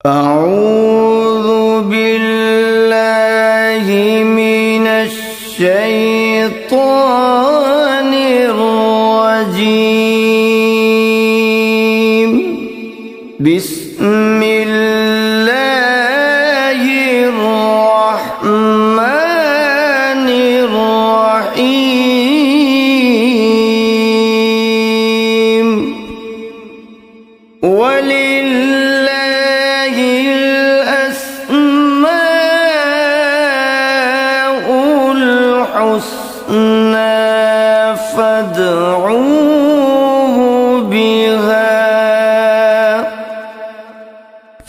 اعوذ باللہ من الشیطان الرجیم بسم اللہ الرحمن الرحیم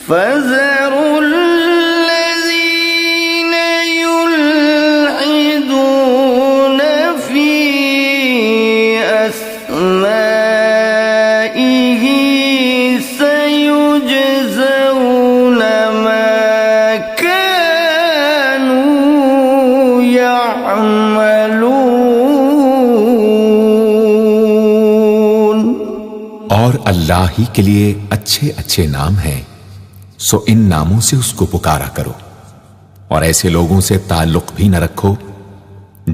فَذَرُوا الَّذِينَ يُلْحِدُونَ فِي أَسْمَائِهِ سَيُجْزَوْنَ مَا كَانُوا يَعْمَلُونَ۔ اور اللہ ہی کے لیے اچھے اچھے نام ہیں، سو ان ناموں سے اس کو پکارا کرو، اور ایسے لوگوں سے تعلق بھی نہ رکھو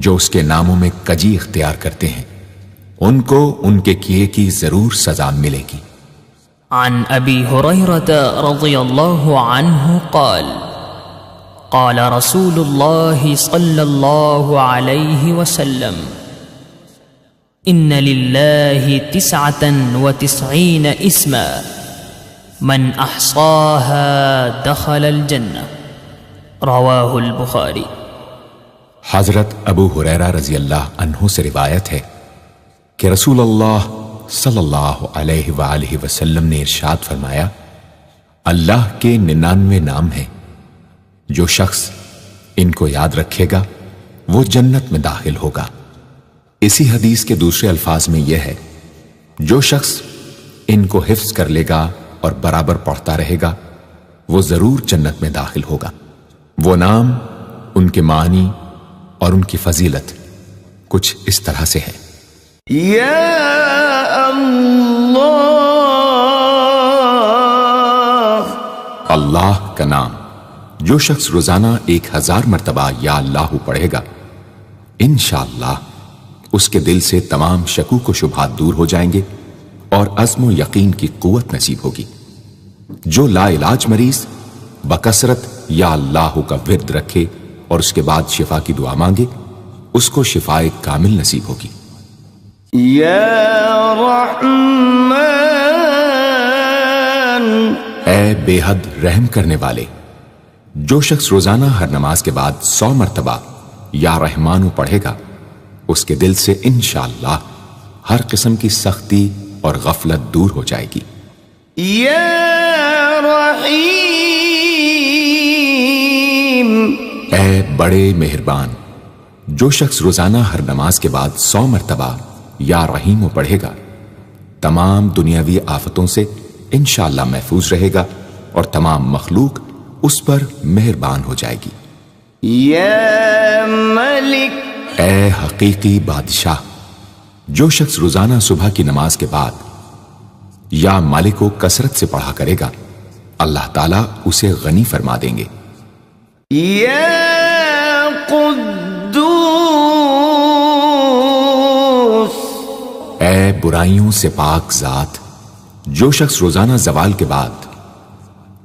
جو اس کے ناموں میں کجی اختیار کرتے ہیں، ان کو ان کے کیے کی ضرور سزا ملے گی۔ عن ابی ہریرہ رضی اللہ عنہ قال قال رسول اللہ صلی اللہ علیہ وسلم ان للہ 99 اسما من احصاها دخل الجنہ، رواہ البخاری۔ حضرت ابو ہریرہ رضی اللہ عنہ سے روایت ہے کہ رسول اللہ صلی اللہ علیہ وآلہ وسلم نے ارشاد فرمایا، اللہ کے 99 نام ہیں، جو شخص ان کو یاد رکھے گا وہ جنت میں داخل ہوگا۔ اسی حدیث کے دوسرے الفاظ میں یہ ہے، جو شخص ان کو حفظ کر لے گا اور برابر پڑھتا رہے گا وہ ضرور جنت میں داخل ہوگا۔ وہ نام، ان کے معنی اور ان کی فضیلت کچھ اس طرح سے ہے۔ یا اللہ، اللہ کا نام جو شخص روزانہ 1000 مرتبہ یا اللہ پڑھے گا، انشاءاللہ اس کے دل سے تمام شکوک و شبہات دور ہو جائیں گے اور عزم و یقین کی قوت نصیب ہوگی۔ جو لا علاج مریض بکثرت یا اللہ کا ورد رکھے اور اس کے بعد شفا کی دعا مانگے، اس کو شفائے کامل نصیب ہوگی۔ یا رحمان، اے بے حد رحم کرنے والے، جو شخص روزانہ ہر نماز کے بعد 100 مرتبہ یا رحمانو پڑھے گا، اس کے دل سے انشاءاللہ ہر قسم کی سختی اور غفلت دور ہو جائے گی۔ یا رحیم، اے بڑے مہربان، جو شخص روزانہ ہر نماز کے بعد 100 مرتبہ یا رحیمو پڑھے گا، تمام دنیاوی آفتوں سے انشاءاللہ محفوظ رہے گا اور تمام مخلوق اس پر مہربان ہو جائے گی۔ یا ملک، اے حقیقی بادشاہ، جو شخص روزانہ صبح کی نماز کے بعد یا مالک کو کثرت سے پڑھا کرے گا، اللہ تعالیٰ اسے غنی فرما دیں گے۔ یا قدوس، اے برائیوں سے پاک ذات، جو شخص روزانہ زوال کے بعد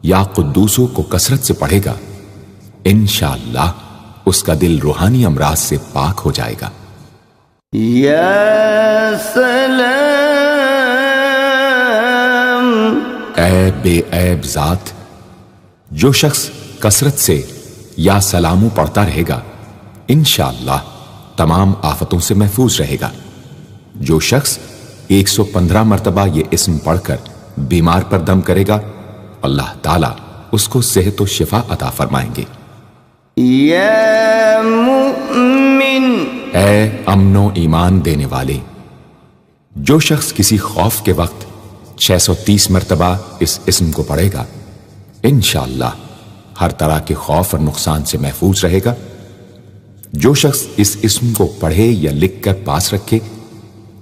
یا قدوسوں کو کثرت سے پڑھے گا، انشاءاللہ اس کا دل روحانی امراض سے پاک ہو جائے گا۔ یا سلام، اے بے عیب ذات، جو شخص کثرت سے یا سلامو پڑھتا رہے گا، انشاءاللہ تمام آفتوں سے محفوظ رہے گا۔ جو شخص 115 مرتبہ یہ اسم پڑھ کر بیمار پر دم کرے گا، اللہ تعالیٰ اس کو صحت و شفا عطا فرمائیں گے۔ یا مؤمن، اے امن و ایمان دینے والے، جو شخص کسی خوف کے وقت 630 مرتبہ اس اسم کو پڑھے گا، انشاءاللہ ہر طرح کے خوف اور نقصان سے محفوظ رہے گا۔ جو شخص اس اسم کو پڑھے یا لکھ کر پاس رکھے،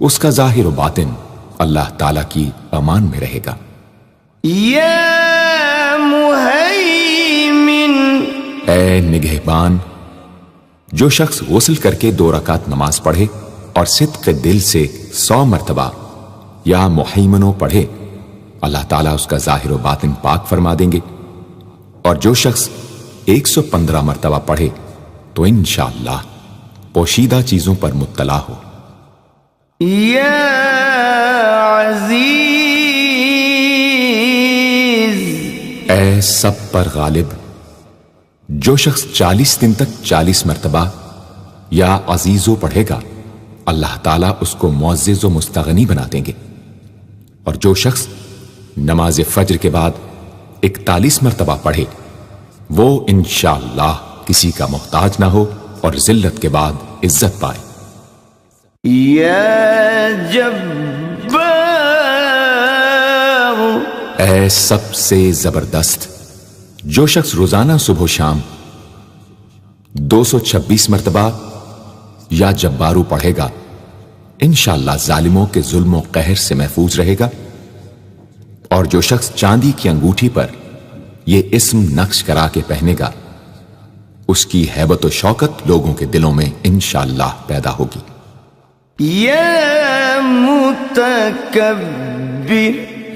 اس کا ظاہر و باطن اللہ تعالیٰ کی امان میں رہے گا۔ یا مهيمن اے نگہبان، جو شخص غسل کر کے 2 رکعت نماز پڑھے اور صدق دل سے 100 مرتبہ یا محیمنوں پڑھے، اللہ تعالیٰ اس کا ظاہر و باطن پاک فرما دیں گے۔ اور جو شخص 115 مرتبہ پڑھے تو انشاءاللہ پوشیدہ چیزوں پر مطلع ہو۔ یا عزیز، اے سب پر غالب، جو شخص 40 دن تک 40 مرتبہ یا عزیزو پڑھے گا، اللہ تعالیٰ اس کو معزز و مستغنی بنا دیں گے۔ اور جو شخص نماز فجر کے بعد 41 مرتبہ پڑھے، وہ انشاءاللہ کسی کا محتاج نہ ہو اور ذلت کے بعد عزت پائے۔ یا جبار، اے سب سے زبردست، جو شخص روزانہ صبح و شام 226 مرتبہ یا جبارو پڑھے گا، انشاءاللہ ظالموں کے ظلم و قہر سے محفوظ رہے گا۔ اور جو شخص چاندی کی انگوٹھی پر یہ اسم نقش کرا کے پہنے گا، اس کی ہیبت و شوکت لوگوں کے دلوں میں انشاءاللہ پیدا ہوگی۔ یا متکبر،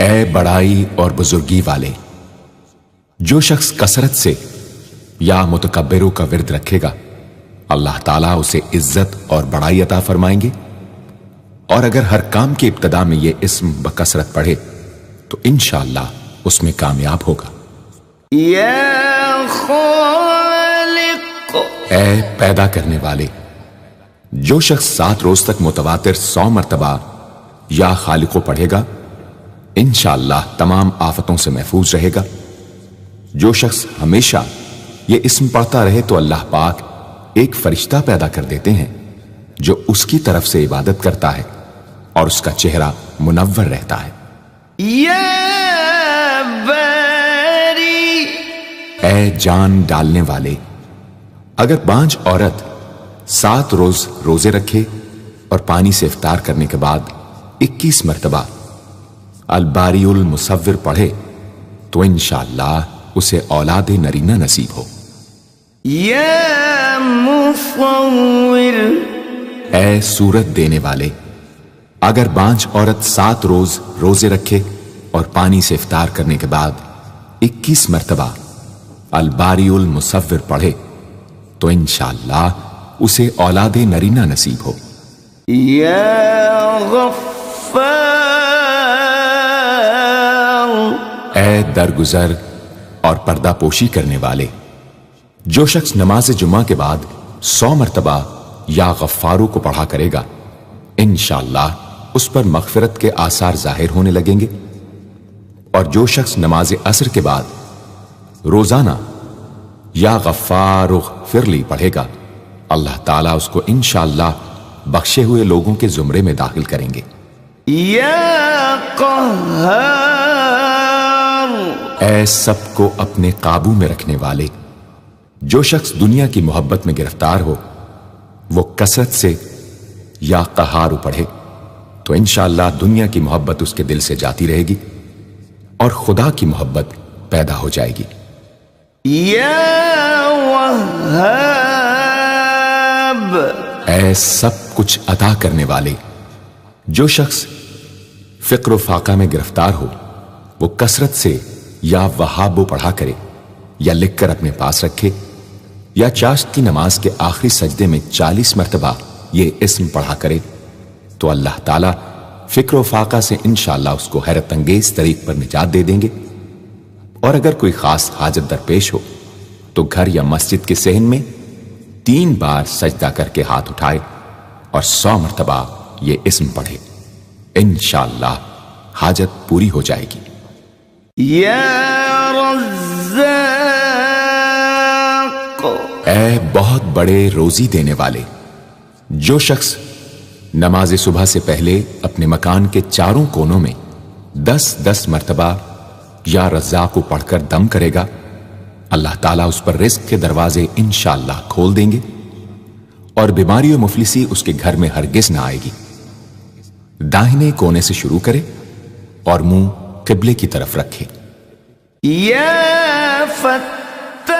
اے بڑائی اور بزرگی والے، جو شخص کثرت سے یا متکبروں کا ورد رکھے گا، اللہ تعالیٰ اسے عزت اور بڑائی عطا فرمائیں گے۔ اور اگر ہر کام کی ابتدا میں یہ اسم بکثرت پڑھے تو انشاءاللہ اس میں کامیاب ہوگا۔ یا خالق، اے پیدا کرنے والے، جو شخص 7 روز تک متواتر 100 مرتبہ یا خالقو پڑھے گا، انشاءاللہ تمام آفتوں سے محفوظ رہے گا۔ جو شخص ہمیشہ یہ اسم پڑھتا رہے تو اللہ پاک ایک فرشتہ پیدا کر دیتے ہیں جو اس کی طرف سے عبادت کرتا ہے اور اس کا چہرہ منور رہتا ہے۔ یا باری، اے جان ڈالنے والے، اگر بانج عورت 7 روز روزے رکھے اور پانی سے افطار کرنے کے بعد 21 مرتبہ الباری المصور پڑھے تو انشاءاللہ اسے اولاد نرینہ نصیب ہو۔ یا مصور، اے صورت دینے والے، اگر بانج عورت 7 روز روزے رکھے اور پانی سے افطار کرنے کے بعد 21 مرتبہ الباری المصور پڑھے تو انشاءاللہ اسے اولاد نرینہ نصیب ہو۔ یا غفار، اے درگزر اور پردہ پوشی کرنے والے، جو شخص نماز جمعہ کے بعد 100 مرتبہ یا غفارو کو پڑھا کرے گا، انشاءاللہ اس پر مغفرت کے آثار ظاہر ہونے لگیں گے۔ اور جو شخص نماز عصر کے بعد روزانہ یا غفار اغفر لی پڑھے گا، اللہ تعالیٰ اس کو انشاءاللہ بخشے ہوئے لوگوں کے زمرے میں داخل کریں گے۔ یا قہار، اے سب کو اپنے قابو میں رکھنے والے، جو شخص دنیا کی محبت میں گرفتار ہو وہ کثرت سے یا قہارو پڑھے تو انشاءاللہ دنیا کی محبت اس کے دل سے جاتی رہے گی اور خدا کی محبت پیدا ہو جائے گی۔ یا وہاب، اے سب کچھ عطا کرنے والے، جو شخص فقر و فاقہ میں گرفتار ہو وہ کثرت سے یا وہابو پڑھا کرے یا لکھ کر اپنے پاس رکھے یا چاشت کی نماز کے آخری سجدے میں 40 مرتبہ یہ اسم پڑھا کرے تو اللہ تعالیٰ فکر و فاقہ سے انشاءاللہ اس کو حیرت انگیز طریق پر نجات دے دیں گے۔ اور اگر کوئی خاص حاجت درپیش ہو تو گھر یا مسجد کے صحن میں 3 بار سجدہ کر کے ہاتھ اٹھائے اور 100 مرتبہ یہ اسم پڑھے، انشاءاللہ حاجت پوری ہو جائے گی۔ یا رزاق، اے بہت بڑے روزی دینے والے، جو شخص نماز صبح سے پہلے اپنے مکان کے چاروں کونوں میں 10-10 مرتبہ یا رزاق کو پڑھ کر دم کرے گا، اللہ تعالیٰ اس پر رزق کے دروازے انشاءاللہ کھول دیں گے اور بیماری و مفلسی اس کے گھر میں ہرگز نہ آئے گی۔ داہنے کونے سے شروع کرے اور منہ قبلے کی طرف رکھے۔ یا فتاح،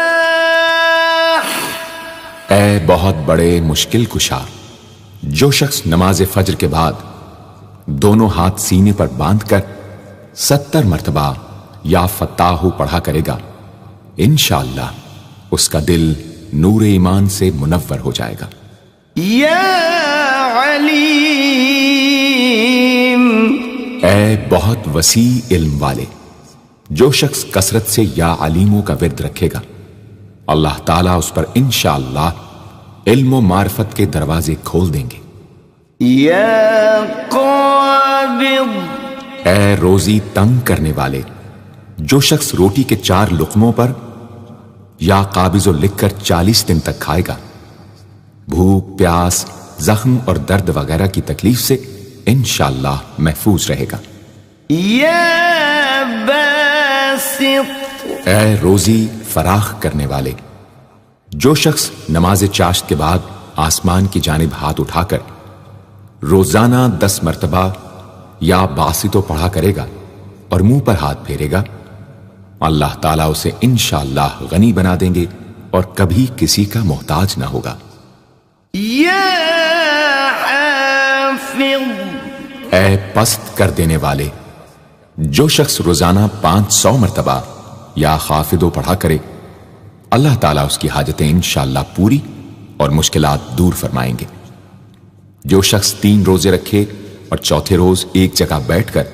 اے بہت بڑے مشکل کشا، جو شخص نماز فجر کے بعد دونوں ہاتھ سینے پر باندھ کر 70 مرتبہ یا فتاح پڑھا کرے گا، انشاءاللہ اس کا دل نور ایمان سے منور ہو جائے گا۔ یا علیم، اے بہت وسیع علم والے، جو شخص کثرت سے یا علیموں کا ورد رکھے گا، اللہ تعالیٰ اس پر انشاءاللہ علم و معرفت کے دروازے کھول دیں گے۔ یا قابض، اے روزی تنگ کرنے والے، جو شخص روٹی کے 4 لقموں پر یا قابض و لکھ کر 40 دن تک کھائے گا، بھوک، پیاس، زخم اور درد وغیرہ کی تکلیف سے انشاءاللہ محفوظ رہے گا۔ یا باسط، اے روزی فراخ کرنے والے، جو شخص نماز چاشت کے بعد آسمان کی جانب ہاتھ اٹھا کر روزانہ 10 مرتبہ یا باسطو پڑھا کرے گا اور منہ پر ہاتھ پھیرے گا، اللہ تعالیٰ اسے انشاءاللہ غنی بنا دیں گے اور کبھی کسی کا محتاج نہ ہوگا۔ یا حافظ، اے پست کر دینے والے، جو شخص روزانہ 500 مرتبہ یا خافضو پڑھا کرے، اللہ تعالیٰ اس کی حاجتیں انشاءاللہ پوری اور مشکلات دور فرمائیں گے۔ جو شخص 3 روزے رکھے اور چوتھے روز ایک جگہ بیٹھ کر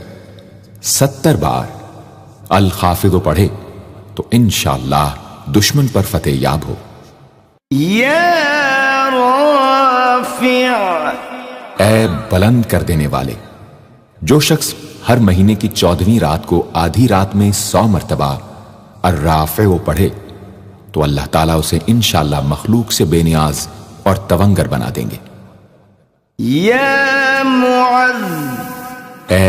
70 بار الخافضو پڑھے تو انشاءاللہ دشمن پر فتح یاب ہو۔ یا رافع، اے بلند کر دینے والے، جو شخص ہر مہینے کی 14ویں رات کو آدھی رات میں 100 مرتبہ الرافع پڑھے تو اللہ تعالیٰ اسے انشاءاللہ مخلوق سے بے نیاز اور تونگر بنا دیں گے۔ یا معز، اے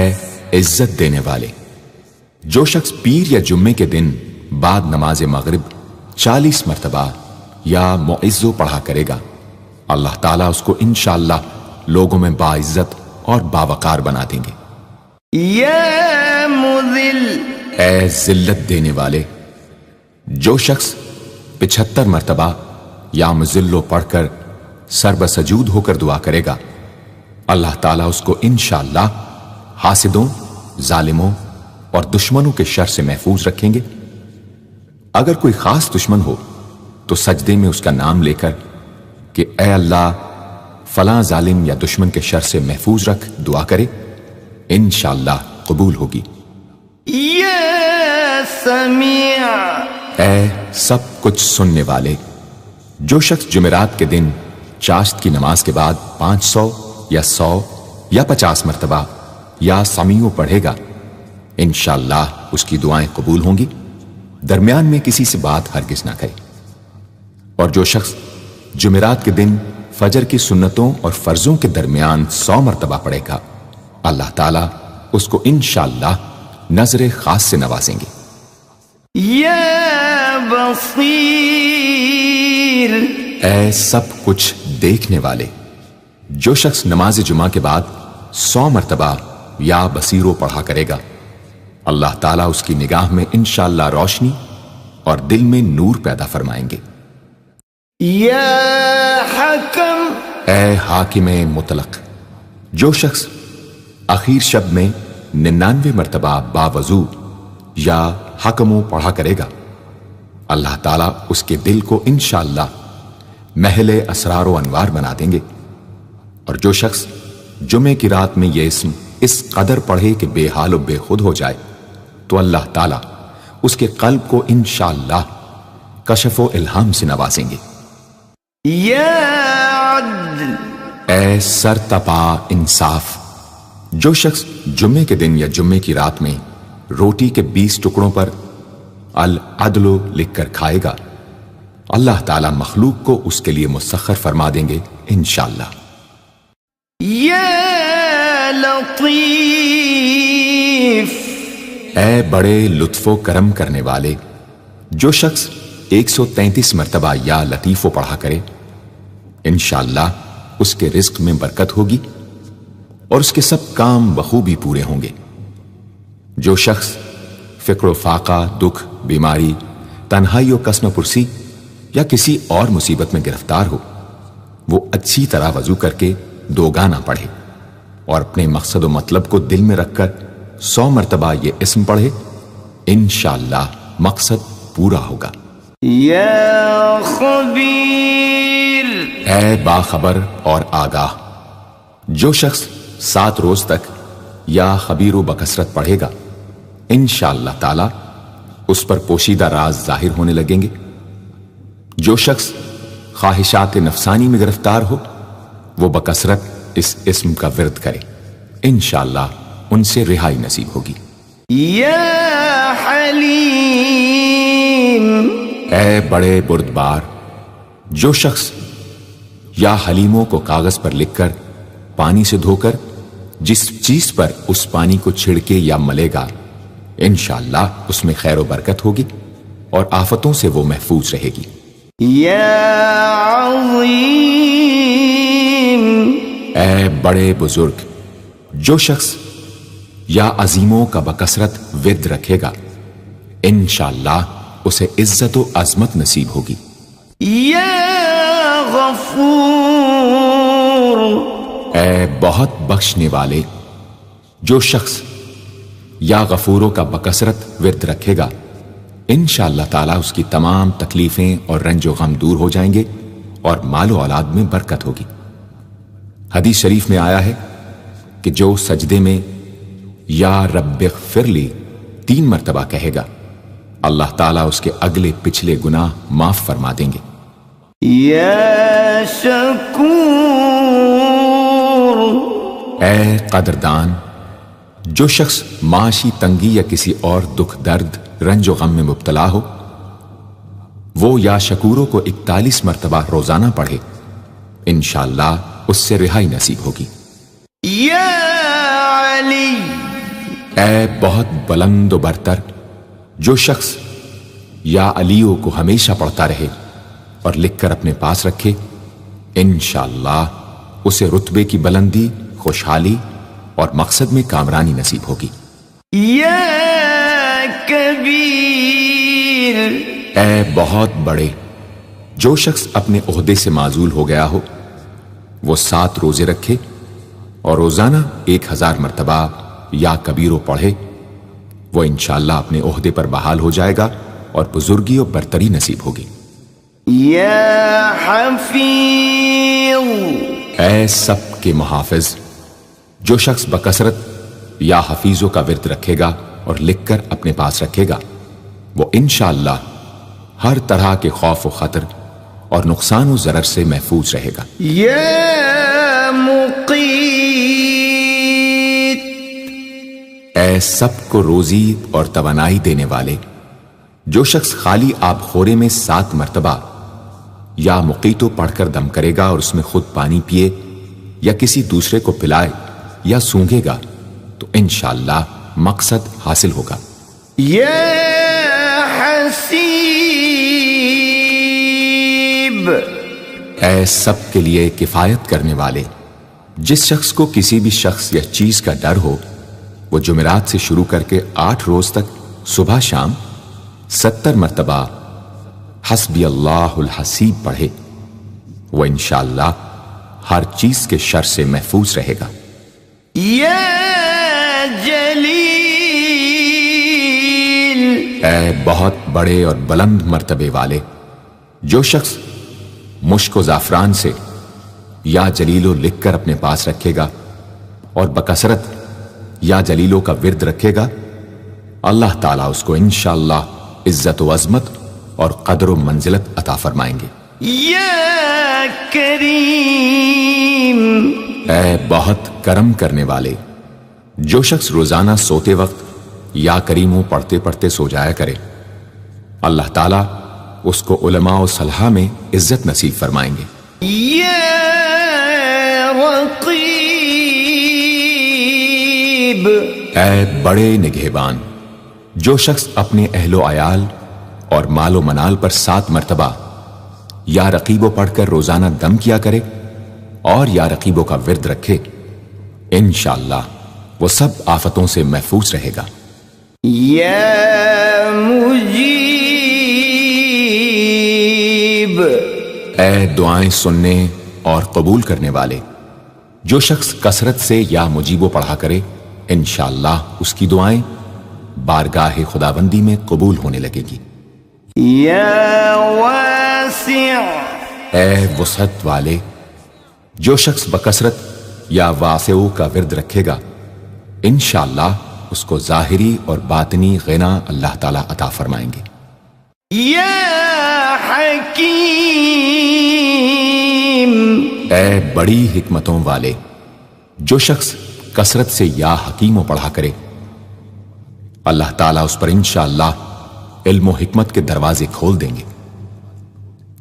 عزت دینے والے، جو شخص پیر یا جمعے کے دن بعد نماز مغرب 40 مرتبہ یا معزو پڑھا کرے گا، اللہ تعالیٰ اس کو انشاءاللہ لوگوں میں باعزت اور باوقار بنا دیں گے۔ یا مذل، اے ذلت دینے والے، جو شخص 75 مرتبہ یا مذلو پڑھ کر سر بسجود ہو کر دعا کرے گا، اللہ تعالیٰ اس کو انشاءاللہ حاسدوں، ظالموں اور دشمنوں کے شر سے محفوظ رکھیں گے۔ اگر کوئی خاص دشمن ہو تو سجدے میں اس کا نام لے کر کہ اے اللہ فلاں ظالم یا دشمن کے شر سے محفوظ رکھ دعا کرے، انشاءاللہ قبول ہوگی۔ یا سمیع، اے سب کچھ سننے والے، جو شخص جمعرات کے دن چاشت کی نماز کے بعد 500 یا 100 یا 50 مرتبہ یا سمیع پڑھے گا، انشاءاللہ اس کی دعائیں قبول ہوں گی، درمیان میں کسی سے بات ہرگز نہ کرے۔ اور جو شخص جمعرات کے دن فجر کی سنتوں اور فرضوں کے درمیان 100 مرتبہ پڑھے گا، اللہ تعالیٰ اس کو انشاءاللہ نظر خاص سے نوازیں گے۔ یا بصیر، اے سب کچھ دیکھنے والے، جو شخص نماز جمعہ کے بعد 100 مرتبہ یا بصیرو پڑھا کرے گا، اللہ تعالیٰ اس کی نگاہ میں انشاءاللہ روشنی اور دل میں نور پیدا فرمائیں گے۔ یا حکم، اے حاکم مطلق، جو شخص آخر شب میں 99 مرتبہ باوضو یا حکمو پڑھا کرے گا، اللہ تعالیٰ اس کے دل کو انشاءاللہ محل اسرار و انوار بنا دیں گے۔ اور جو شخص جمعے کی رات میں یہ اسم اس قدر پڑھے کہ بے حال و بے خود ہو جائے تو اللہ تعالیٰ اس کے قلب کو انشاءاللہ کشف و الہام سے نوازیں گے۔ یا عدل، اے سر تپا انصاف، جو شخص جمعے کے دن یا جمعے کی رات میں روٹی کے 20 ٹکڑوں پر العدل لکھ کر کھائے گا، اللہ تعالیٰ مخلوق کو اس کے لیے مسخر فرما دیں گے انشاءاللہ۔ یا لطیف، اے بڑے لطف و کرم کرنے والے، جو شخص 133 مرتبہ یا لطیفو پڑھا کرے، انشاءاللہ اس کے رزق میں برکت ہوگی اور اس کے سب کام بخوبی پورے ہوں گے۔ جو شخص فقر و فاقہ، دکھ، بیماری، تنہائی و قسم پرسی یا کسی اور مصیبت میں گرفتار ہو، وہ اچھی طرح وضو کر کے 2 گانا پڑھے اور اپنے مقصد و مطلب کو دل میں رکھ کر 100 مرتبہ یہ اسم پڑھے، انشاءاللہ مقصد پورا ہوگا۔ یا خبیر، اے باخبر اور آگاہ، جو شخص 7 روز تک یا خبیر و بکثرت پڑھے گا، انشاءاللہ تعالی اس پر پوشیدہ راز ظاہر ہونے لگیں گے۔ جو شخص خواہشات نفسانی میں گرفتار ہو، وہ بکثرت اس اسم کا ورد کرے، انشاءاللہ ان سے رہائی نصیب ہوگی۔ یا حلیم، اے بڑے بردبار، جو شخص یا حلیموں کو کاغذ پر لکھ کر پانی سے دھو کر جس چیز پر اس پانی کو چھڑکے یا ملے گا، انشاءاللہ اس میں خیر و برکت ہوگی اور آفتوں سے وہ محفوظ رہے گی۔ یا عظیم، اے بڑے بزرگ، جو شخص یا عظیموں کا بکثرت ورد رکھے گا، انشاءاللہ اسے عزت و عظمت نصیب ہوگی۔ یا غفور، اے بہت بخشنے والے، جو شخص یا غفوروں کا بکثرت ورد رکھے گا، انشاءاللہ تعالی اس کی تمام تکلیفیں اور رنج و غم دور ہو جائیں گے اور مال و اولاد میں برکت ہوگی۔ حدیث شریف میں آیا ہے کہ جو سجدے میں یا رب اغفر لی 3 مرتبہ کہے گا، اللہ تعالیٰ اس کے اگلے پچھلے گناہ معاف فرما دیں گے۔ یا شکور، اے قدردان، جو شخص معاشی تنگی یا کسی اور دکھ درد رنج و غم میں مبتلا ہو، وہ یا شکوروں کو 41 مرتبہ روزانہ پڑھے، انشاءاللہ اس سے رہائی نصیب ہوگی۔ یا علی، اے بہت بلند و برتر، جو شخص یا علیوں کو ہمیشہ پڑھتا رہے اور لکھ کر اپنے پاس رکھے، انشاءاللہ اسے رتبے کی بلندی، خوشحالی اور مقصد میں کامرانی نصیب ہوگی۔ یا کبیر، اے بہت بڑے، جو شخص اپنے عہدے سے معزول ہو گیا ہو، وہ 7 روزے رکھے اور روزانہ 1000 مرتبہ یا کبیرو پڑھے، وہ انشاءاللہ اپنے عہدے پر بحال ہو جائے گا اور بزرگی و برتری نصیب ہوگی۔ یا حفیظ، اے سب کے محافظ، جو شخص بکثرت یا حفیظوں کا ورد رکھے گا اور لکھ کر اپنے پاس رکھے گا، وہ انشاءاللہ ہر طرح کے خوف و خطر اور نقصان و ضرر سے محفوظ رہے گا۔ یا مقیت، اے سب کو روزی اور توانائی دینے والے، جو شخص خالی آب خورے میں 7 مرتبہ یا مقیتو پڑھ کر دم کرے گا اور اس میں خود پانی پیے یا کسی دوسرے کو پلائے یا سونگے گا، تو انشاءاللہ مقصد حاصل ہوگا۔ یا حسیب، اے سب کے لیے کفایت کرنے والے، جس شخص کو کسی بھی شخص یا چیز کا ڈر ہو، وہ جمعرات سے شروع کر کے 8 روز تک صبح شام 70 مرتبہ حسبی اللہ الحسیب پڑھے، وہ انشاءاللہ ہر چیز کے شر سے محفوظ رہے گا۔ یا جلیل، اے بہت بڑے اور بلند مرتبے والے، جو شخص مشک و زعفران سے یا جلیلو لکھ کر اپنے پاس رکھے گا اور بکثرت یا جلیلوں کا ورد رکھے گا، اللہ تعالیٰ اس کو انشاءاللہ عزت و عظمت اور قدر و منزلت عطا فرمائیں گے۔ یا کریم، اے بہت کرم کرنے والے، جو شخص روزانہ سوتے وقت یا کریموں پڑھتے پڑھتے سو جایا کرے، اللہ تعالیٰ اس کو علماء و صلحاء میں عزت نصیب فرمائیں گے۔ یا رقیب، اے بڑے نگہبان، جو شخص اپنے اہل و عیال اور مال و منال پر 7 مرتبہ یا رقیبو پڑھ کر روزانہ دم کیا کرے اور یا رقیبوں کا ورد رکھے، انشاءاللہ وہ سب آفتوں سے محفوظ رہے گا۔ یا مجیب، اے دعائیں سننے اور قبول کرنے والے، جو شخص کثرت سے یا مجیبو پڑھا کرے انشاءاللہ اس کی دعائیں بارگاہ خداوندی میں قبول ہونے لگے گی۔ یا واسع، اے وسعت والے، جو شخص بکثرت یا واسعو کا ورد رکھے گا انشاءاللہ اس کو ظاہری اور باطنی غنا اللہ تعالیٰ عطا فرمائیں گے۔ یا حکیم، اے بڑی حکمتوں والے، جو شخص کثرت سے یا حکیموں پڑھا کرے اللہ تعالیٰ اس پر انشاءاللہ علم و حکمت کے دروازے کھول دیں گے۔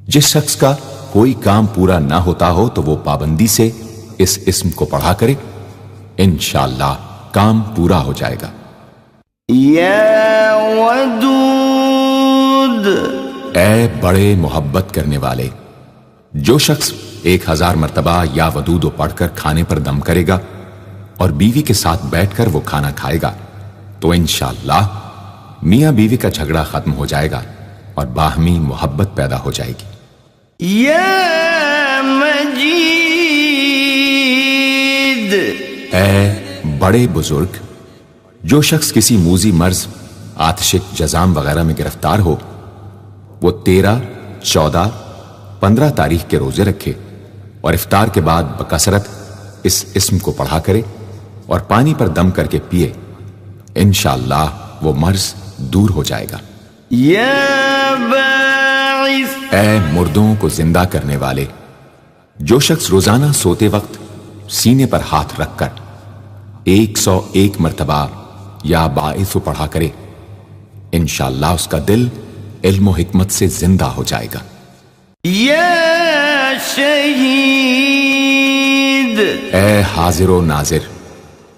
جس شخص کا کوئی کام پورا نہ ہوتا ہو تو وہ پابندی سے اس اسم کو پڑھا کرے انشاءاللہ کام پورا ہو جائے گا۔ یا ودود، اے بڑے محبت کرنے والے، جو شخص 1000 مرتبہ یا ودودو پڑھ کر کھانے پر دم کرے گا اور بیوی کے ساتھ بیٹھ کر وہ کھانا کھائے گا تو انشاءاللہ میاں بیوی کا جھگڑا ختم ہو جائے گا اور باہمی محبت پیدا ہو جائے گی۔ یا مجید، اے بڑے بزرگ، جو شخص کسی موذی مرض، آتشک، جزام وغیرہ میں گرفتار ہو وہ 13، 14، 15 تاریخ کے روزے رکھے اور افطار کے بعد بکثرت اس اسم کو پڑھا کرے اور پانی پر دم کر کے پیے انشاءاللہ وہ مرض دور ہو جائے گا۔ یا باعث، اے مردوں کو زندہ کرنے والے، جو شخص روزانہ سوتے وقت سینے پر ہاتھ رکھ کر 101 مرتبہ یا باعث پڑھا کرے انشاءاللہ اس کا دل علم و حکمت سے زندہ ہو جائے گا۔ یا شہید، اے حاضر و ناظر،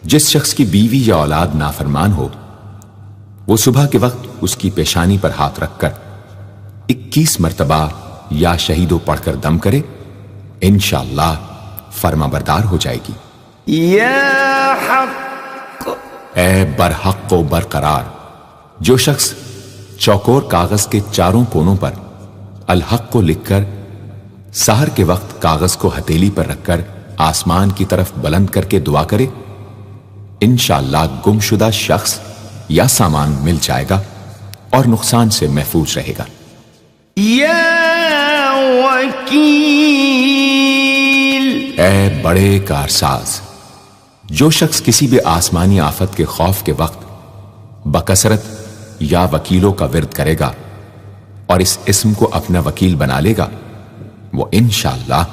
جس شخص کی بیوی یا اولاد نافرمان ہو وہ صبح کے وقت اس کی پیشانی پر ہاتھ رکھ کر 21 مرتبہ یا شہیدو پڑھ کر دم کرے انشاءاللہ فرما بردار ہو جائے گی۔ یا حق، اے برحق و برقرار، جو شخص چوکور کاغذ کے چاروں کونوں پر الحق کو لکھ کر سحر کے وقت کاغذ کو ہتھیلی پر رکھ کر آسمان کی طرف بلند کر کے دعا کرے انشاءاللہ گمشدہ شخص یا سامان مل جائے گا اور نقصان سے محفوظ رہے گا۔ یا وکیل، اے بڑے کارساز، جو شخص کسی بھی آسمانی آفت کے خوف کے وقت بکثرت یا وکیلوں کا ورد کرے گا اور اس اسم کو اپنا وکیل بنا لے گا وہ انشاءاللہ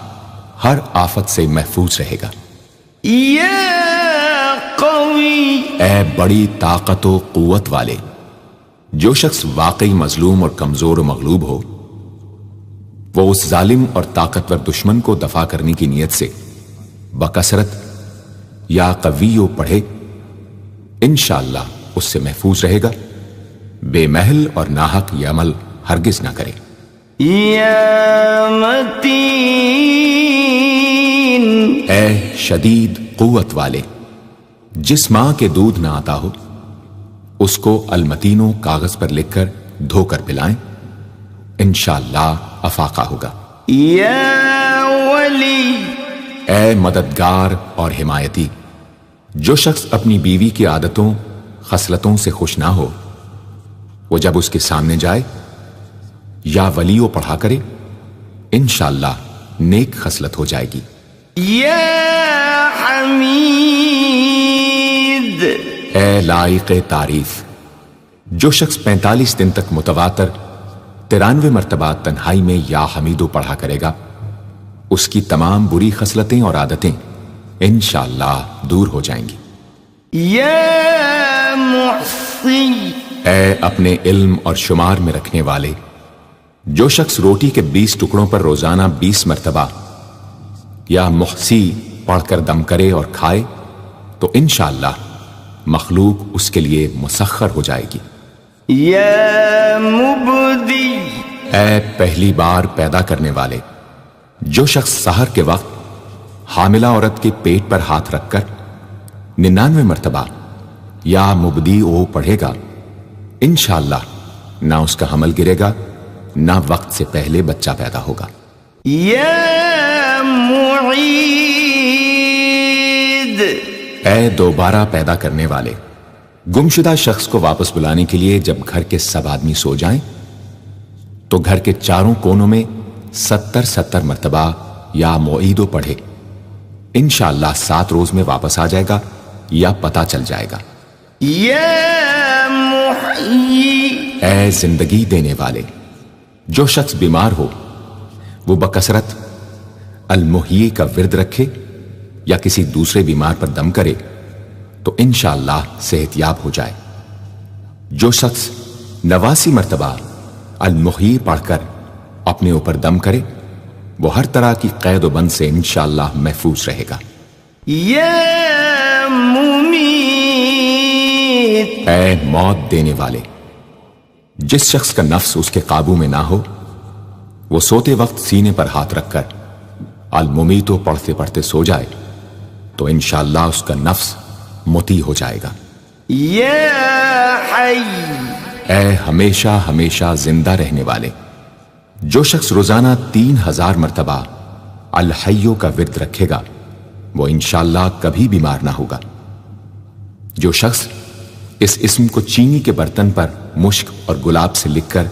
ہر آفت سے محفوظ رہے گا۔ یا قوی، اے بڑی طاقت و قوت والے، جو شخص واقعی مظلوم اور کمزور و مغلوب ہو وہ اس ظالم اور طاقتور دشمن کو دفاع کرنے کی نیت سے بکثرت یا قویو پڑھے انشاءاللہ اس سے محفوظ رہے گا، بے محل اور ناحق یہ عمل ہرگز نہ کرے۔ یا متین، اے شدید قوت والے، جس ماں کے دودھ نہ آتا ہو اس کو المتینوں کاغذ پر لکھ کر دھو کر پلائیں انشاءاللہ افاقہ ہوگا۔ یا ولی، اے مددگار اور حمایتی، جو شخص اپنی بیوی کی عادتوں خصلتوں سے خوش نہ ہو وہ جب اس کے سامنے جائے یا ولیو پڑھا کرے انشاءاللہ نیک خصلت ہو جائے گی۔ یا حمید، اے لائق تعریف، جو شخص 45 دن تک متواتر 93 مرتبہ تنہائی میں یا حمیدو پڑھا کرے گا اس کی تمام بری خصلتیں اور عادتیں انشاءاللہ دور ہو جائیں گی۔ یا محصی، اے اپنے علم اور شمار میں رکھنے والے، جو شخص روٹی کے 20 ٹکڑوں پر روزانہ 20 مرتبہ یا محصی پڑھ کر دم کرے اور کھائے تو انشاءاللہ مخلوق اس کے لیے مسخر ہو جائے گی۔ یا مبدی، اے پہلی بار پیدا کرنے والے، جو شخص سحر کے وقت حاملہ عورت کے پیٹ پر ہاتھ رکھ کر 99 مرتبہ یا مبدی او پڑھے گا انشاءاللہ نہ اس کا حمل گرے گا نہ وقت سے پہلے بچہ پیدا ہوگا۔ یا معید، اے دوبارہ پیدا کرنے والے، گمشدہ شخص کو واپس بلانے کے لیے جب گھر کے سب آدمی سو جائیں تو گھر کے چاروں کونوں میں 70 مرتبہ یا معیدو پڑھے، انشاءاللہ 7 روز میں واپس آ جائے گا یا پتہ چل جائے گا۔ یا محیی، اے زندگی دینے والے، جو شخص بیمار ہو وہ بکثرت المحیی کا ورد رکھے یا کسی دوسرے بیمار پر دم کرے تو انشاءاللہ صحت یاب ہو جائے۔ جو شخص 89 مرتبہ المحیی پڑھ کر اپنے اوپر دم کرے وہ ہر طرح کی قید و بند سے انشاءاللہ محفوظ رہے گا۔ یا ممیت، اے موت دینے والے، جس شخص کا نفس اس کے قابو میں نہ ہو وہ سوتے وقت سینے پر ہاتھ رکھ کر الممیتو پڑھتے پڑھتے سو جائے تو انشاءاللہ اس کا نفس مطیع ہو جائے گا۔ یا حی، اے ہمیشہ ہمیشہ زندہ رہنے والے، جو شخص روزانہ 3000 مرتبہ الحیو کا ورد رکھے گا وہ انشاءاللہ کبھی بیمار نہ ہوگا۔ جو شخص اس اسم کو چینی کے برتن پر مشک اور گلاب سے لکھ کر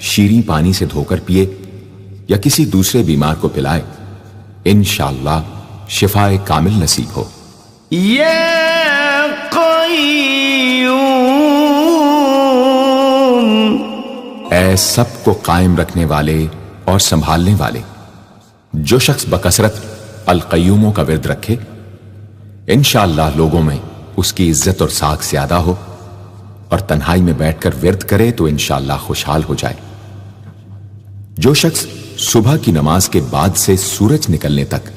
شیریں پانی سے دھو کر پیے یا کسی دوسرے بیمار کو پلائے انشاءاللہ شفائے کامل نصیب ہو۔ یا قیوم، اے سب کو قائم رکھنے والے اور سنبھالنے والے، جو شخص بکثرت القیوموں کا ورد رکھے انشاءاللہ لوگوں میں اس کی عزت اور ساکھ زیادہ ہو، اور تنہائی میں بیٹھ کر ورد کرے تو انشاءاللہ خوشحال ہو جائے۔ جو شخص صبح کی نماز کے بعد سے سورج نکلنے تک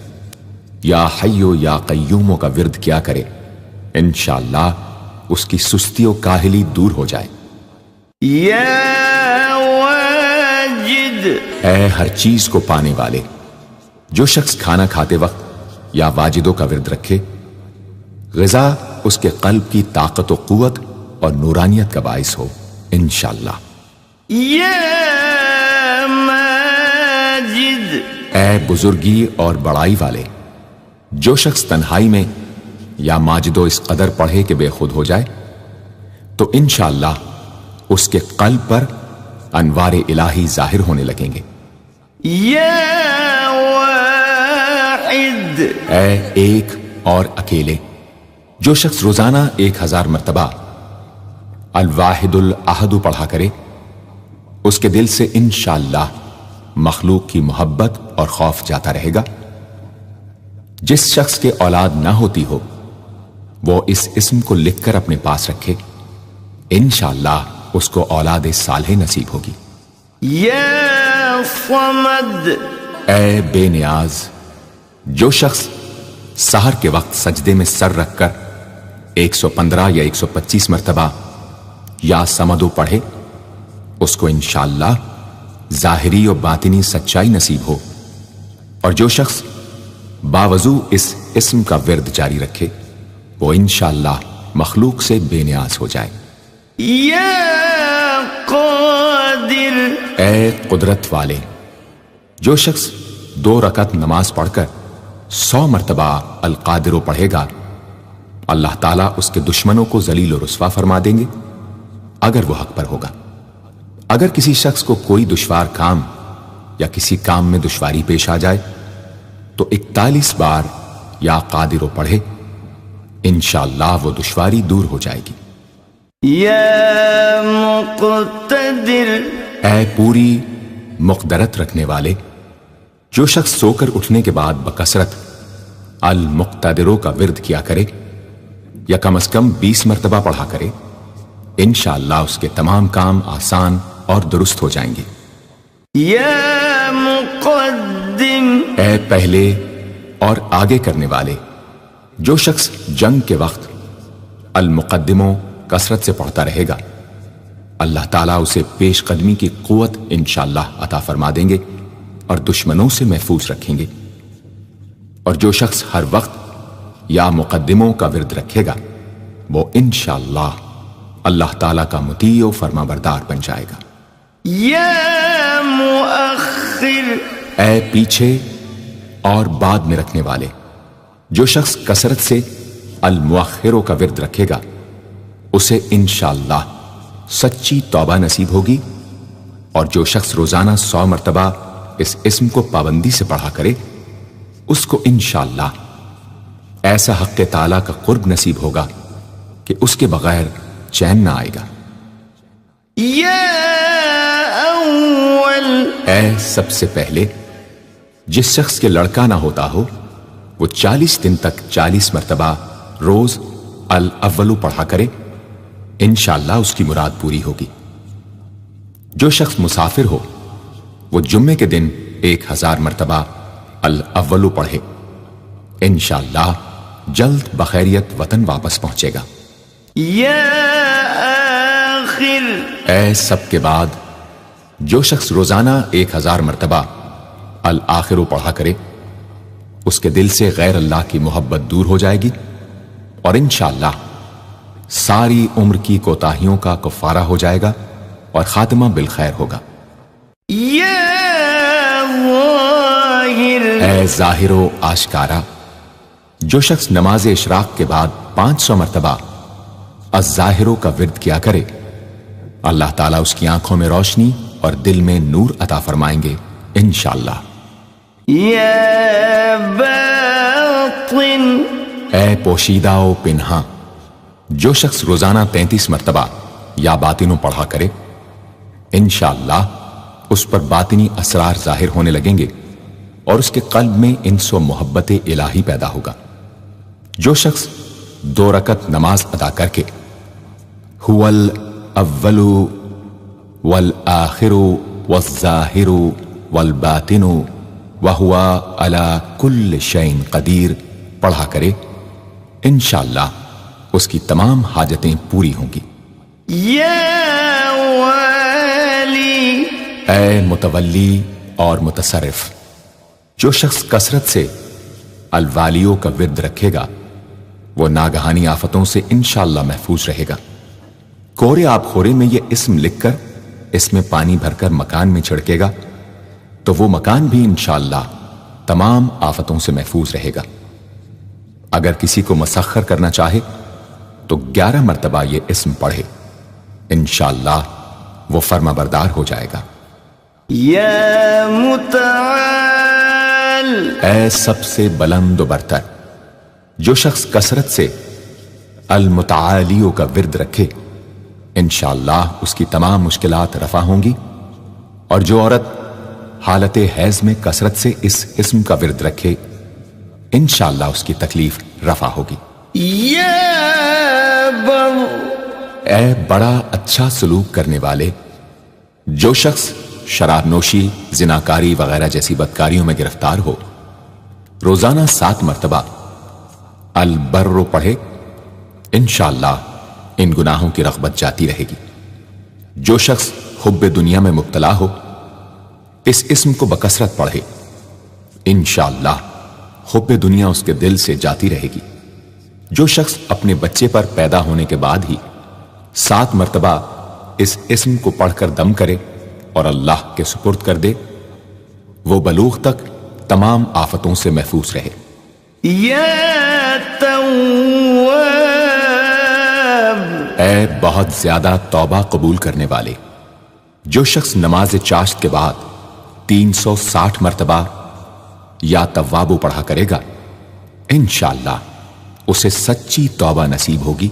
یا حیو یا قیوموں کا ورد کیا کرے انشاءاللہ اس کی سستی و کاہلی دور ہو جائے۔ یا واجد، اے ہر چیز کو پانے والے، جو شخص کھانا کھاتے وقت یا واجدوں کا ورد رکھے غذا اس کے قلب کی طاقت و قوت اور نورانیت کا باعث ہو انشاءاللہ۔ یا ماجد، اے بزرگی اور بڑائی والے، جو شخص تنہائی میں یا ماجدو اس قدر پڑھے کہ بے خود ہو جائے تو انشاءاللہ اس کے قلب پر انوار الہی ظاہر ہونے لگیں گے۔ یا واحد، اے ایک اور اکیلے، جو شخص روزانہ 1000 مرتبہ الواحد الاحد پڑھا کرے اس کے دل سے انشاءاللہ مخلوق کی محبت اور خوف جاتا رہے گا۔ جس شخص کے اولاد نہ ہوتی ہو وہ اس اسم کو لکھ کر اپنے پاس رکھے انشاءاللہ اس کو اولاد صالح نصیب ہوگی۔ یا صمد، اے بے نیاز، جو شخص سحر کے وقت سجدے میں سر رکھ کر 115 یا 125 مرتبہ یا سمدو پڑھے اس کو انشاءاللہ ظاہری و باطنی سچائی نصیب ہو، اور جو شخص باوضو اس اسم کا ورد جاری رکھے وہ انشاءاللہ مخلوق سے بے نیاز ہو جائے۔ یا قادر، اے قدرت والے، جو شخص 2 رکعت نماز پڑھ کر 100 مرتبہ القادر پڑھے گا اللہ تعالیٰ اس کے دشمنوں کو ذلیل و رسوا فرما دیں گے اگر وہ حق پر ہوگا۔ اگر کسی شخص کو کوئی دشوار کام یا کسی کام میں دشواری پیش آ جائے تو 41 بار یا قادر پڑھے انشاءاللہ وہ دشواری دور ہو جائے گی۔ یا مقتدر، اے پوری مقدرت رکھنے والے، جو شخص سو کر اٹھنے کے بعد بکثرت المقتدروں کا ورد کیا کرے یا کم از کم 20 مرتبہ پڑھا کرے انشاءاللہ اس کے تمام کام آسان اور درست ہو جائیں گے۔ یا مقدم، اے پہلے اور آگے کرنے والے، جو شخص جنگ کے وقت المقدموں کثرت سے پڑھتا رہے گا اللہ تعالیٰ اسے پیش قدمی کی قوت انشاءاللہ عطا فرما دیں گے اور دشمنوں سے محفوظ رکھیں گے۔ اور جو شخص ہر وقت یا مقدموں کا ورد رکھے گا وہ انشاءاللہ اللہ تعالیٰ کا مطیع و فرما بردار بن جائے گا۔ یا مؤخر، اے پیچھے اور بعد میں رکھنے والے، جو شخص کثرت سے المؤخروں کا ورد رکھے گا اسے انشاءاللہ سچی توبہ نصیب ہوگی، اور جو شخص روزانہ 100 مرتبہ اس اسم کو پابندی سے پڑھا کرے اس کو انشاءاللہ ایسا حق تعالیٰ کا قرب نصیب ہوگا کہ اس کے بغیر چین نہ آئے گا۔ یا اول، اے سب سے پہلے جس شخص کے لڑکا نہ ہوتا ہو وہ 40 دن تک 40 مرتبہ روز الاولو پڑھا کرے، انشاءاللہ اس کی مراد پوری ہوگی۔ جو شخص مسافر ہو وہ جمعے کے دن 1000 مرتبہ الاولو پڑھے، انشاءاللہ جلد بخیریت وطن واپس پہنچے گا۔ یا آخر، اے سب کے بعد جو شخص روزانہ 1000 مرتبہ الآخر پڑھا کرے اس کے دل سے غیر اللہ کی محبت دور ہو جائے گی، اور انشاءاللہ ساری عمر کی کوتاہیوں کا کفارہ ہو جائے گا اور خاتمہ بالخیر ہوگا۔ یا ظاہر، اے ظاہر و آشکارا، جو شخص نماز اشراق کے بعد 500 مرتبہ الظاہروں کا ورد کیا کرے اللہ تعالیٰ اس کی آنکھوں میں روشنی اور دل میں نور عطا فرمائیں گے انشاءاللہ۔ یا باطن، اے پوشیدہ و پنہاں، جو شخص روزانہ 33 مرتبہ یا باطنوں پڑھا کرے انشاءاللہ اس پر باطنی اسرار ظاہر ہونے لگیں گے اور اس کے قلب میں انس و محبت الہی پیدا ہوگا۔ جو شخص 2 رکعت نماز ادا کر کے هو الاول والآخر والظاہر والباطن وهو على كل شيء قدیر پڑھا کرے انشاءاللہ اس کی تمام حاجتیں پوری ہوں گی۔ یا والی، اے متولی اور متصرف، جو شخص کثرت سے الوالیوں کا ورد رکھے گا وہ ناگہانی آفتوں سے انشاءاللہ محفوظ رہے گا۔ کورے آب خورے میں یہ اسم لکھ کر اس میں پانی بھر کر مکان میں چھڑکے گا تو وہ مکان بھی انشاءاللہ تمام آفتوں سے محفوظ رہے گا۔ اگر کسی کو مسخر کرنا چاہے تو 11 مرتبہ یہ اسم پڑھے، انشاءاللہ وہ فرما بردار ہو جائے گا۔ یا متعال، اے سب سے بلند و برتر، جو شخص کثرت سے المتعالیوں کا ورد رکھے انشاءاللہ اس کی تمام مشکلات رفع ہوں گی، اور جو عورت حالت حیض میں کثرت سے اس اسم کا ورد رکھے انشاءاللہ اس کی تکلیف رفع ہوگی۔ یا بر، اے بڑا اچھا سلوک کرنے والے، جو شخص شراب نوشی، زناکاری وغیرہ جیسی بدکاریوں میں گرفتار ہو روزانہ 7 مرتبہ البر پڑھے انشاءاللہ ان گناہوں کی رغبت جاتی رہے گی۔ جو شخص حب دنیا میں مبتلا ہو اس اسم کو بکثرت پڑھے انشاءاللہ حب دنیا اس کے دل سے جاتی رہے گی۔ جو شخص اپنے بچے پر پیدا ہونے کے بعد ہی 7 مرتبہ اس اسم کو پڑھ کر دم کرے اور اللہ کے سپرد کر دے وہ بلوغ تک تمام آفتوں سے محفوظ رہے۔ یا تواب، اے بہت زیادہ توبہ قبول کرنے والے، جو شخص نماز چاشت کے بعد 360 مرتبہ یا توابو پڑھا کرے گا انشاءاللہ اسے سچی توبہ نصیب ہوگی،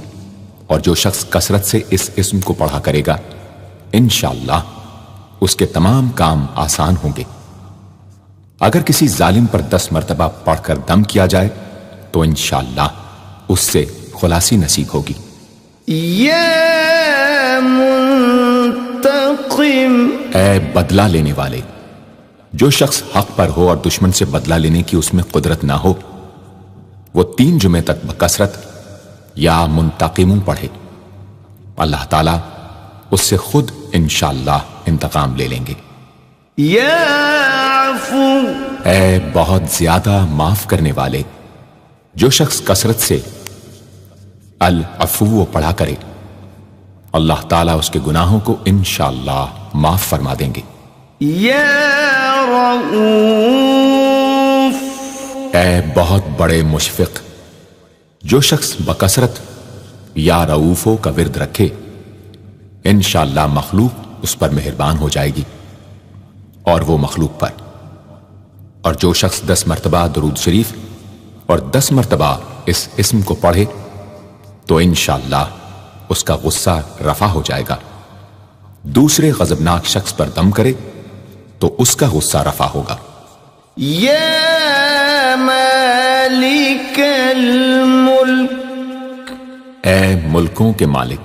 اور جو شخص کثرت سے اس اسم کو پڑھا کرے گا انشاءاللہ اس کے تمام کام آسان ہوں گے۔ اگر کسی ظالم پر 10 مرتبہ پڑھ کر دم کیا جائے تو انشاءاللہ اس سے خلاصی نصیب ہوگی۔ یا منتقم، اے بدلہ لینے والے، جو شخص حق پر ہو اور دشمن سے بدلہ لینے کی اس میں قدرت نہ ہو وہ 3 جمعے تک بکثرت یا منتقموں پڑھے، اللہ تعالیٰ اس سے خود انشاءاللہ انتقام لے لیں گے۔ یا عفو، اے بہت زیادہ معاف کرنے والے، جو شخص کثرت سے العفو پڑھا کرے اللہ تعالیٰ اس کے گناہوں کو انشاءاللہ معاف فرما دیں گے۔ یا رؤوف، اے بہت بڑے مشفق، جو شخص بکثرت یا رؤوفو کا ورد رکھے انشاءاللہ مخلوق اس پر مہربان ہو جائے گی اور وہ مخلوق پر، اور جو شخص 10 مرتبہ درود شریف اور 10 مرتبہ اس اسم کو پڑھے تو انشاءاللہ اس کا غصہ رفع ہو جائے گا۔ دوسرے غضبناک شخص پر دم کرے تو اس کا غصہ رفع ہوگا۔ یا مالک الملک، اے ملکوں کے مالک،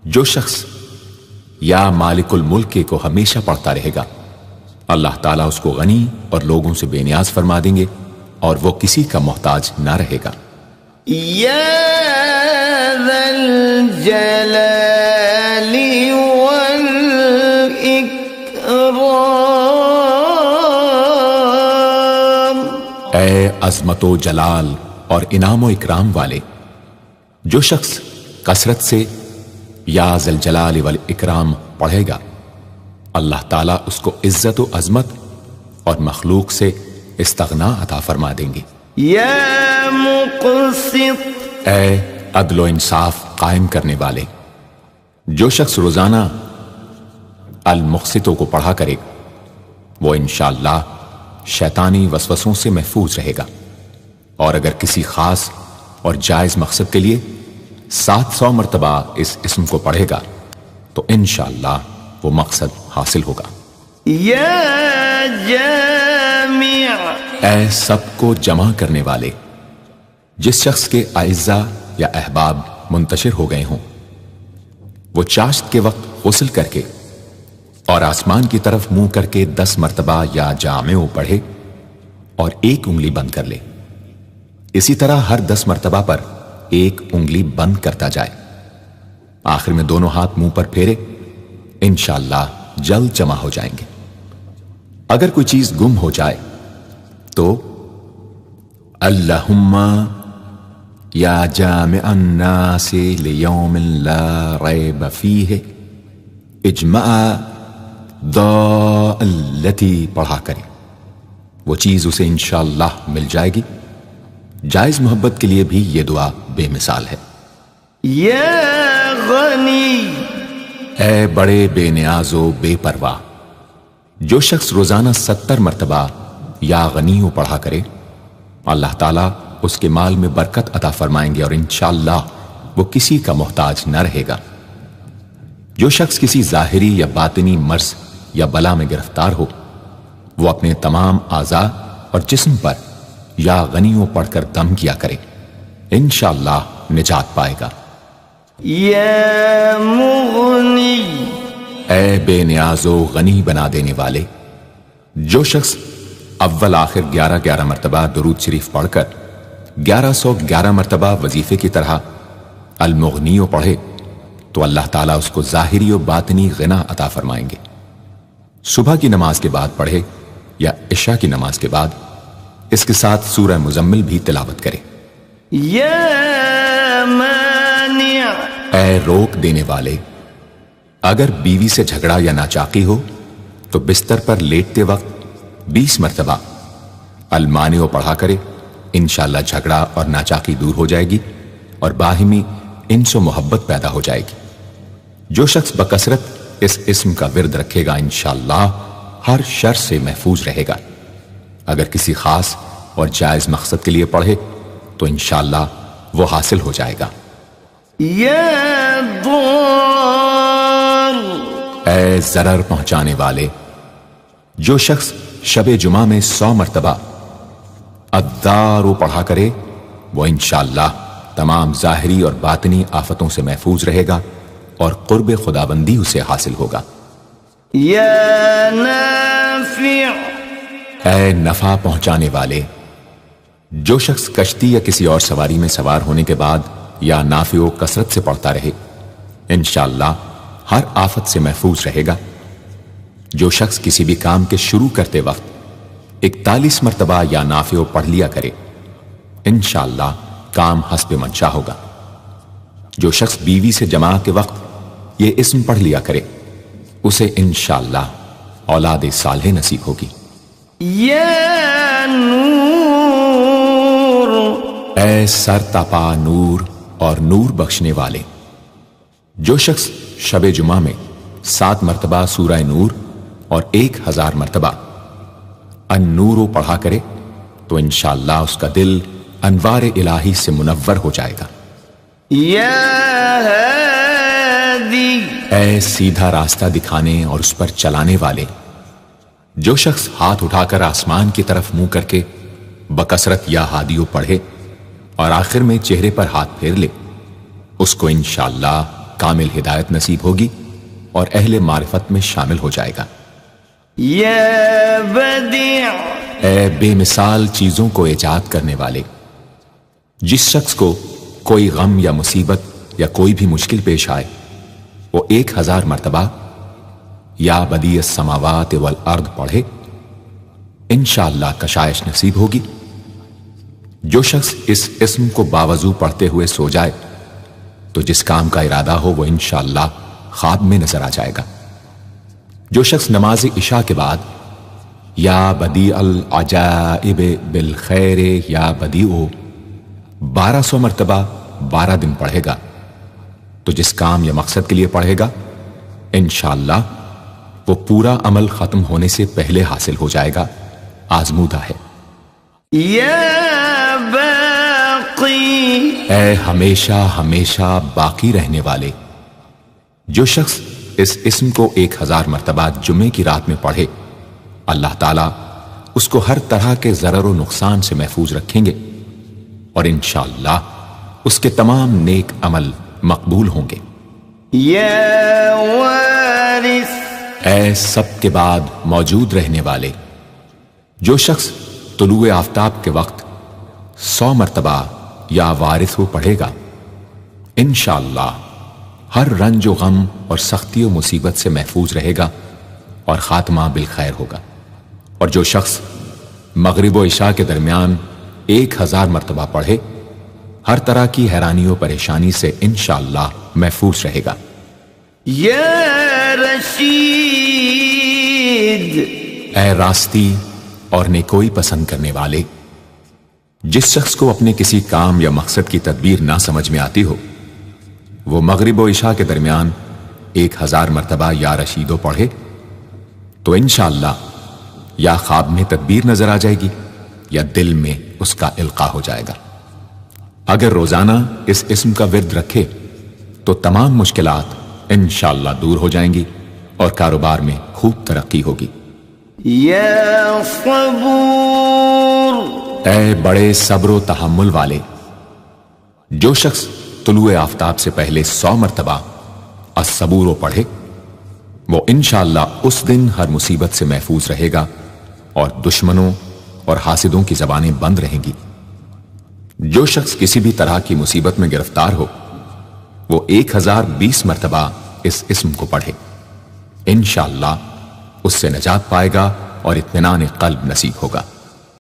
جو شخص یا مالک الملک کو ہمیشہ پڑھتا رہے گا اللہ تعالیٰ اس کو غنی اور لوگوں سے بے نیاز فرما دیں گے اور وہ کسی کا محتاج نہ رہے گا۔ یا ذا الجلال والاکرام، اے عظمت و جلال اور انعام و اکرام والے، جو شخص کثرت سے یا ذا الجلال والاکرام پڑھے گا اللہ تعالیٰ اس کو عزت و عظمت اور مخلوق سے استغنا عطا فرما دیں گے۔ یا مقسط، اے عدل و انصاف قائم کرنے والے، جو شخص روزانہ المقسطوں کو پڑھا کرے وہ انشاءاللہ شیطانی وسوسوں سے محفوظ رہے گا، اور اگر کسی خاص اور جائز مقصد کے لیے 700 مرتبہ اس اسم کو پڑھے گا تو انشاءاللہ وہ مقصد حاصل ہوگا۔ یا جامع، اے سب کو جمع کرنے والے، جس شخص کے اعزا یا احباب منتشر ہو گئے ہوں وہ چاشت کے وقت غسل کر کے اور آسمان کی طرف منہ کر کے 10 مرتبہ یا جامع پڑھے اور ایک انگلی بند کر لے، اسی طرح ہر 10 مرتبہ پر ایک انگلی بند کرتا جائے، آخر میں دونوں ہاتھ منہ پر پھیرے، انشاءاللہ جلد جمع ہو جائیں گے۔ اگر کوئی چیز گم ہو جائے تو اللہم یا جامع الناس لیوم لا ریب فیہ اجمع ضالتی پڑھا کرے، وہ چیز اسے انشاءاللہ مل جائے گی۔ جائز محبت کے لیے بھی یہ دعا بے مثال ہے۔ یا غنی، اے بڑے بے نیاز و بے پرواہ، جو شخص روزانہ 70 مرتبہ یا غنی پڑھا کرے اللہ تعالیٰ اس کے مال میں برکت عطا فرمائیں گے اور انشاءاللہ وہ کسی کا محتاج نہ رہے گا۔ جو شخص کسی ظاہری یا باطنی مرض یا بلا میں گرفتار ہو وہ اپنے تمام اعضاء اور جسم پر یا غنیوں پڑھ کر دم کیا کرے، انشاءاللہ نجات پائے گا۔ یا مغنی، اے بے نیاز و غنی بنا دینے والے، جو شخص اول آخر 11 مرتبہ درود شریف پڑھ کر 1111 مرتبہ وظیفے کی طرح المغنی پڑھے تو اللہ تعالیٰ اس کو ظاہری و باطنی غنا عطا فرمائیں گے۔ صبح کی نماز کے بعد پڑھے یا عشاء کی نماز کے بعد اس کے ساتھ سورہ مزمل بھی تلاوت کرے۔ یا مانع، اے روک دینے والے، اگر بیوی سے جھگڑا یا ناچاقی ہو تو بستر پر لیٹتے وقت 20 مرتبہ المانع پڑھا کرے، انشاءاللہ جھگڑا اور ناچاقی دور ہو جائے گی اور باہمی انس و محبت پیدا ہو جائے گی۔ جو شخص بکثرت اس اسم کا ورد رکھے گا انشاءاللہ ہر شر سے محفوظ رہے گا۔ اگر کسی خاص اور جائز مقصد کے لیے پڑھے تو انشاءاللہ وہ حاصل ہو جائے گا۔ یا ضار، اے ضرر پہنچانے والے، جو شخص شب جمعہ میں 100 مرتبہ الدار پڑھا کرے وہ انشاءاللہ تمام ظاہری اور باطنی آفتوں سے محفوظ رہے گا اور قرب خداوندی اسے حاصل ہوگا۔ یا نافع، اے نفع پہنچانے والے، جو شخص کشتی یا کسی اور سواری میں سوار ہونے کے بعد یا نافع و کثرت سے پڑھتا رہے انشاءاللہ ہر آفت سے محفوظ رہے گا۔ جو شخص کسی بھی کام کے شروع کرتے وقت 41 مرتبہ یا نافع پڑھ لیا کرے انشاءاللہ کام حسب منشا ہوگا۔ جو شخص بیوی سے جماع کے وقت یہ اسم پڑھ لیا کرے، اسے انشاءاللہ اولاد صالح نصیب ہوگی۔ یا نور، اے سر تپا نور اور نور بخشنے والے، جو شخص شب جمعہ میں 7 مرتبہ سورہ نور اور 1000 مرتبہ النور پڑھا کرے تو انشاءاللہ اس کا دل انوار الہی سے منور ہو جائے گا۔ یا ہادی، اے سیدھا راستہ دکھانے اور اس پر چلانے والے، جو شخص ہاتھ اٹھا کر آسمان کی طرف منہ کر کے بکثرت یا ہادیو پڑھے اور آخر میں چہرے پر ہاتھ پھیر لے، اس کو انشاءاللہ کامل ہدایت نصیب ہوگی اور اہل معرفت میں شامل ہو جائے گا۔ یا بدیع، اے بے مثال چیزوں کو ایجاد کرنے والے، جس شخص کو کوئی غم یا مصیبت یا کوئی بھی مشکل پیش آئے وہ 1000 مرتبہ یا بدیع السماوات والارض پڑھے، انشاءاللہ کشائش نصیب ہوگی۔ جو شخص اس اسم کو باوضو پڑھتے ہوئے سو جائے تو جس کام کا ارادہ ہو وہ انشاءاللہ خواب میں نظر آ جائے گا۔ جو شخص نماز عشاء کے بعد یا بدیع العجائب بالخیر یا بدیع 1200 مرتبہ 12 دن پڑھے گا تو جس کام یا مقصد کے لیے پڑھے گا انشاءاللہ وہ پورا عمل ختم ہونے سے پہلے حاصل ہو جائے گا، آزمودہ ہے۔ یا باقی، اے ہمیشہ ہمیشہ باقی رہنے والے، جو شخص اس اسم کو 1000 مرتبہ جمعے کی رات میں پڑھے اللہ تعالیٰ اس کو ہر طرح کے ضرر و نقصان سے محفوظ رکھیں گے اور انشاءاللہ اس کے تمام نیک عمل مقبول ہوں گے۔ یا وارث، اے سب کے بعد موجود رہنے والے، جو شخص طلوع آفتاب کے وقت 100 مرتبہ یا وارث ہو پڑھے گا انشاءاللہ ہر رنج و غم اور سختی و مصیبت سے محفوظ رہے گا اور خاتمہ بالخیر ہوگا۔ اور جو شخص مغرب و عشاء کے درمیان 1000 مرتبہ پڑھے ہر طرح کی حیرانی و پریشانی سے انشاءاللہ محفوظ رہے گا۔ یا رشید، اے راستی اور نیکوئی پسند کرنے والے، جس شخص کو اپنے کسی کام یا مقصد کی تدبیر نہ سمجھ میں آتی ہو وہ مغرب و عشاء کے درمیان 1000 مرتبہ یا رشیدو پڑھے تو انشاءاللہ یا خواب میں تدبیر نظر آ جائے گی یا دل میں اس کا القاء ہو جائے گا۔ اگر روزانہ اس اسم کا ورد رکھے تو تمام مشکلات انشاءاللہ دور ہو جائیں گی اور کاروبار میں خوب ترقی ہوگی۔ یا صبور، اے بڑے صبر و تحمل والے، جو شخص طلوع آفتاب سے پہلے 100 مرتبہ الصبور پڑھے وہ انشاءاللہ اس دن ہر مصیبت سے محفوظ رہے گا اور دشمنوں اور حاسدوں کی زبانیں بند رہیں گی۔ جو شخص کسی بھی طرح کی مصیبت میں گرفتار ہو وہ 1020 مرتبہ اس اسم کو پڑھے، انشاءاللہ اس سے نجات پائے گا اور اطمینان قلب نصیب ہوگا۔